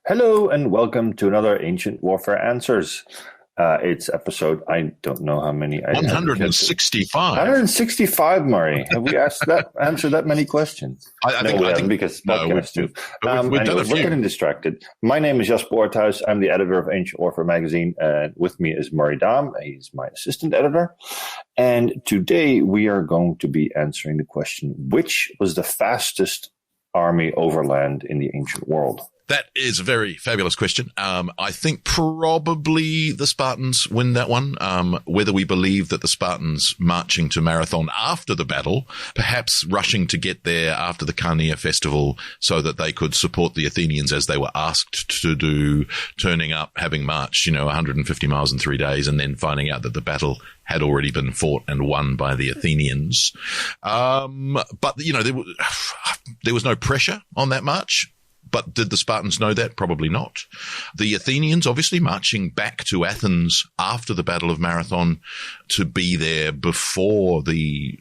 Hello and welcome to another Ancient Warfare Answers. It's episode, I don't know how many. 165. 165, Murray. Have we answered that many questions? I think because podcasts do. We've done a few. We're getting distracted. My name is Jasper Orthuis. I'm the editor of Ancient Warfare magazine. And with me is Murray Dahm. He's my assistant editor. And today we are going to be answering the question, which was the fastest army overland in the ancient world? That is a very fabulous question. I think probably the Spartans win that one. Whether we believe that the Spartans marching to Marathon after the battle, perhaps rushing to get there after the Carnea festival so that they could support the Athenians as they were asked to do, turning up, having marched, 150 miles in 3 days, and then finding out that the battle had already been fought and won by the Athenians. But there was no pressure on that march. But did the Spartans know that? Probably not. The Athenians obviously marching back to Athens after the Battle of Marathon to be there before the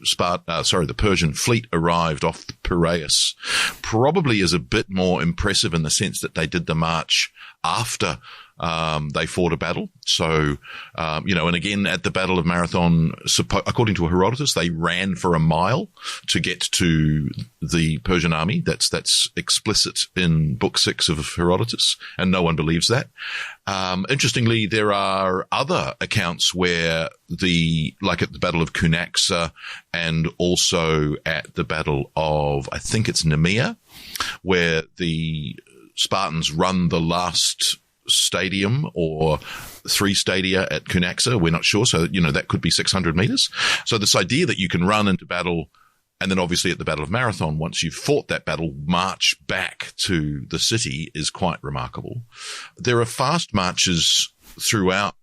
Persian fleet arrived off the Piraeus probably is a bit more impressive in the sense that they did the march after they fought a battle. So, and again, at the Battle of Marathon, according to Herodotus, they ran for a mile to get to the Persian army. That's explicit in Book 6 of Herodotus, and no one believes that. Interestingly, there are other accounts where like at the Battle of Cunaxa and also at the Battle of, I think it's Nemea, where the Spartans run the last stadium or 3 stadia at Cunaxa. We're not sure. So, that could be 600 meters. So this idea that you can run into battle and then obviously at the Battle of Marathon, once you've fought that battle, march back to the city is quite remarkable. There are fast marches throughout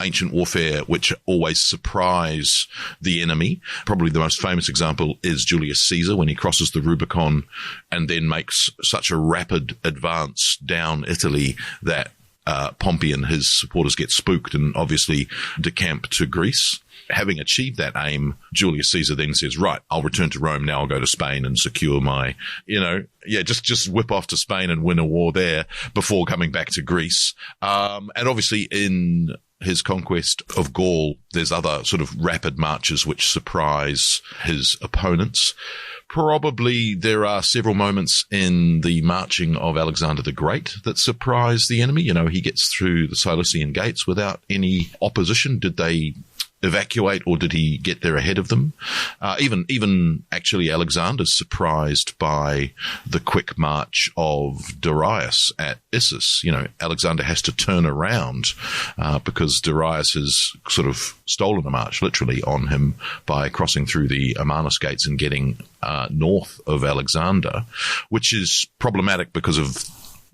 ancient warfare which always surprise the enemy. Probably the most famous example is Julius Caesar when he crosses the Rubicon and then makes such a rapid advance down Italy that Pompey and his supporters get spooked and obviously decamp to Greece. Having achieved that aim, Julius Caesar then says, right, I'll return to Rome. Now I'll go to Spain and secure my, just whip off to Spain and win a war there before coming back to Greece. And obviously in his conquest of Gaul, there's other sort of rapid marches which surprise his opponents. Probably there are several moments in the marching of Alexander the Great that surprise the enemy. He gets through the Cilician gates without any opposition. Did they evacuate or did he get there ahead of them? Even actually Alexander's surprised by the quick march of Darius at Issus. Alexander has to turn around because Darius has sort of stolen a march literally on him by crossing through the Amanus gates and getting north of Alexander, which is problematic because of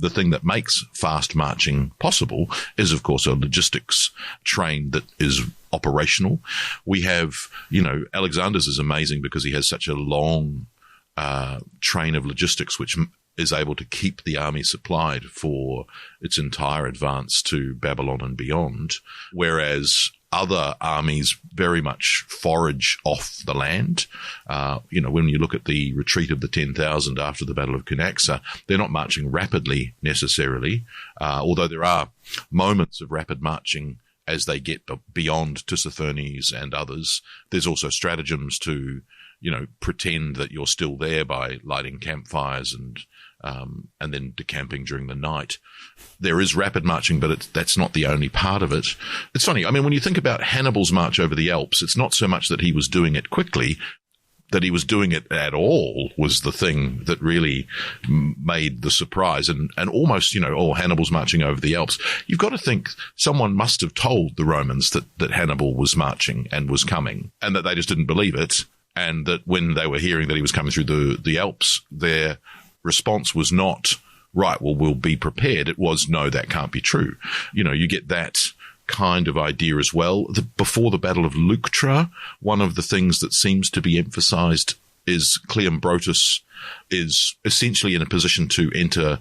the thing that makes fast marching possible is, of course, a logistics train that is operational. We have, Alexander's is amazing because he has such a long train of logistics, which is able to keep the army supplied for its entire advance to Babylon and beyond, whereas other armies very much forage off the land. When you look at the retreat of the 10,000 after the Battle of Cunaxa, they're not marching rapidly necessarily, although there are moments of rapid marching as they get beyond Tissaphernes and others. There's also stratagems to, pretend that you're still there by lighting campfires and then decamping during the night. There is rapid marching, but that's not the only part of it. It's funny. I mean, when you think about Hannibal's march over the Alps, it's not so much that he was doing it quickly, that he was doing it at all was the thing that really made the surprise. And almost, Hannibal's marching over the Alps. You've got to think someone must have told the Romans that Hannibal was marching and was coming, and that they just didn't believe it. And that when they were hearing that he was coming through the Alps, their response was not, right, well, we'll be prepared. It was, no, that can't be true. You get that kind of idea as well. Before the Battle of Leuctra, one of the things that seems to be emphasized is Cleombrotus is essentially in a position to enter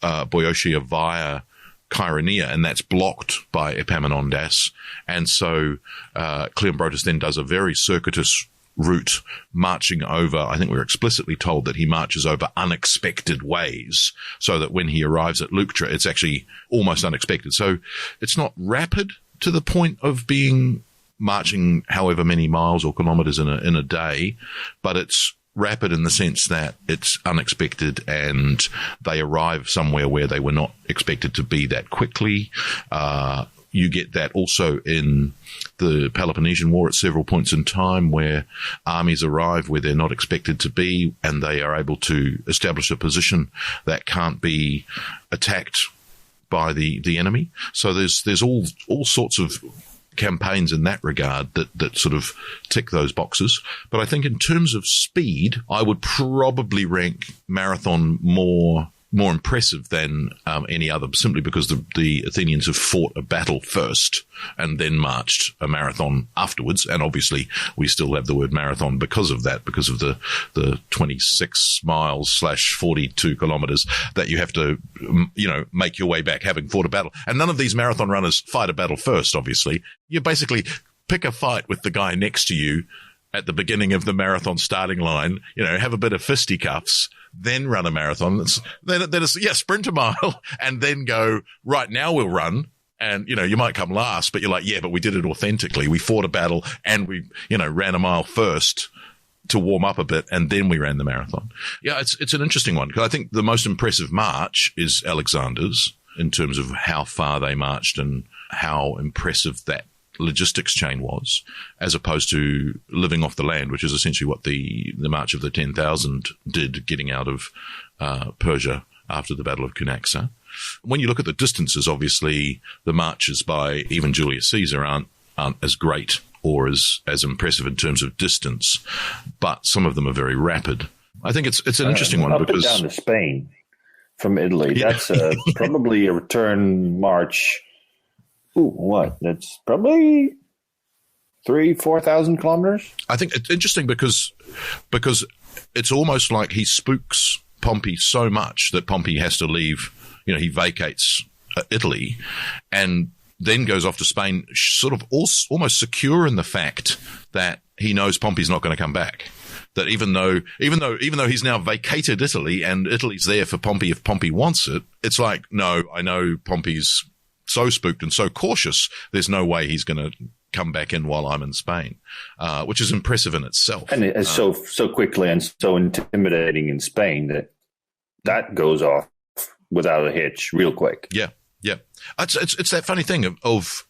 Boeotia via Chaeronea, and that's blocked by Epaminondas. And so Cleombrotus then does a very circuitous route marching over, I think we're explicitly told that he marches over unexpected ways, so that when he arrives at Leuctra, it's actually almost unexpected. So it's not rapid to the point of being marching however many miles or kilometers in a day, but it's rapid in the sense that it's unexpected and they arrive somewhere where they were not expected to be that quickly. You get that also in the Peloponnesian War at several points in time, where armies arrive where they're not expected to be, and they are able to establish a position that can't be attacked by the enemy. So there's all sorts of campaigns in that regard that sort of tick those boxes. But I think in terms of speed, I would probably rank Marathon more impressive than any other, simply because the Athenians have fought a battle first and then marched a marathon afterwards. And obviously we still have the word marathon because of that, because of the 26 miles / 42 kilometers that you have to, make your way back having fought a battle. And none of these marathon runners fight a battle first, obviously. You basically pick a fight with the guy next to you at the beginning of the marathon starting line, have a bit of fisticuffs, then run a marathon. Then it's sprint a mile and then go, right, now we'll run. And, you might come last, but you're like, yeah, but we did it authentically. We fought a battle and we, ran a mile first to warm up a bit, and then we ran the marathon. Yeah, it's an interesting one, because I think the most impressive march is Alexander's in terms of how far they marched and how impressive that logistics chain was, as opposed to living off the land, which is essentially what the March of the 10,000 did, getting out of Persia after the Battle of Cunaxa. When you look at the distances, obviously the marches by even Julius Caesar aren't as great or as impressive in terms of distance, but some of them are very rapid. I think it's an interesting one, because down to Spain from Italy, that's probably a return march. That's probably 3,000-4,000 kilometers. I think it's interesting because it's almost like he spooks Pompey so much that Pompey has to leave. He vacates Italy and then goes off to Spain, sort of almost secure in the fact that he knows Pompey's not going to come back. That even though he's now vacated Italy and Italy's there for Pompey if Pompey wants it, it's like, no, I know Pompey's so spooked and so cautious, there's no way he's going to come back in while I'm in Spain, which is impressive in itself. And it's so quickly and so intimidating in Spain that goes off without a hitch real quick. Yeah. It's that funny thing of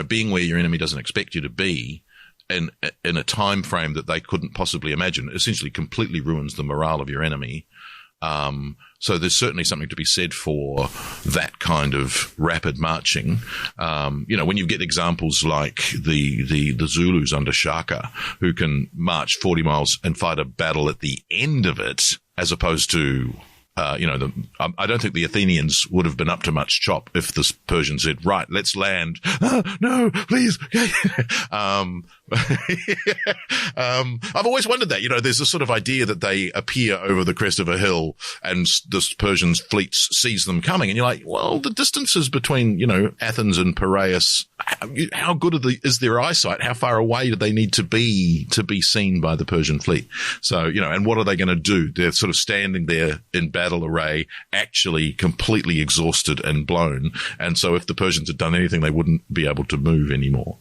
being where your enemy doesn't expect you to be, in a time frame that they couldn't possibly imagine. It essentially completely ruins the morale of your enemy. So there's certainly something to be said for that kind of rapid marching. When you get examples like the Zulus under Shaka, who can march 40 miles and fight a battle at the end of it, as opposed to, I don't think the Athenians would have been up to much chop if the Persians said, right, let's land. No, please. I've always wondered that, there's a sort of idea that they appear over the crest of a hill and the Persian fleet sees them coming. And you're like, well, the distances between, Athens and Piraeus, how good is their eyesight? How far away do they need to be seen by the Persian fleet? So, and what are they going to do? They're sort of standing there in battle array, actually completely exhausted and blown. And so if the Persians had done anything, they wouldn't be able to move anymore.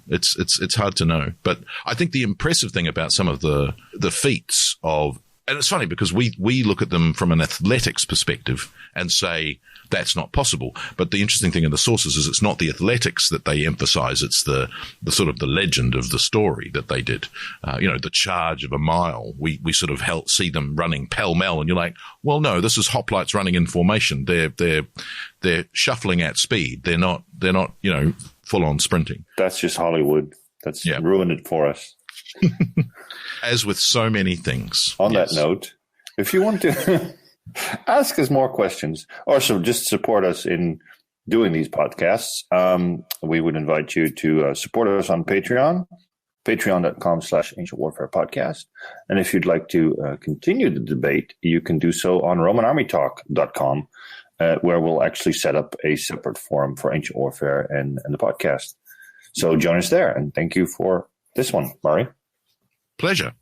It's hard to know. But I think the impressive thing about some of the feats of, and it's funny because we look at them from an athletics perspective and say that's not possible. But the interesting thing in the sources is it's not the athletics that they emphasize. It's the sort of the legend of the story that they did. The charge of a mile. We sort of see them running pell-mell, and you're like, well, no, this is hoplites running in formation. They're shuffling at speed. They're not full on sprinting. That's just Hollywood. That's ruined it for us. As with so many things. On that note, if you want to ask us more questions, or so just support us in doing these podcasts, we would invite you to support us on Patreon, patreon.com/Ancient Warfare Podcast. And if you'd like to continue the debate, you can do so on RomanArmyTalk.com, where we'll actually set up a separate forum for Ancient Warfare and the podcast. So join us there, and thank you for this one, Murray. Pleasure.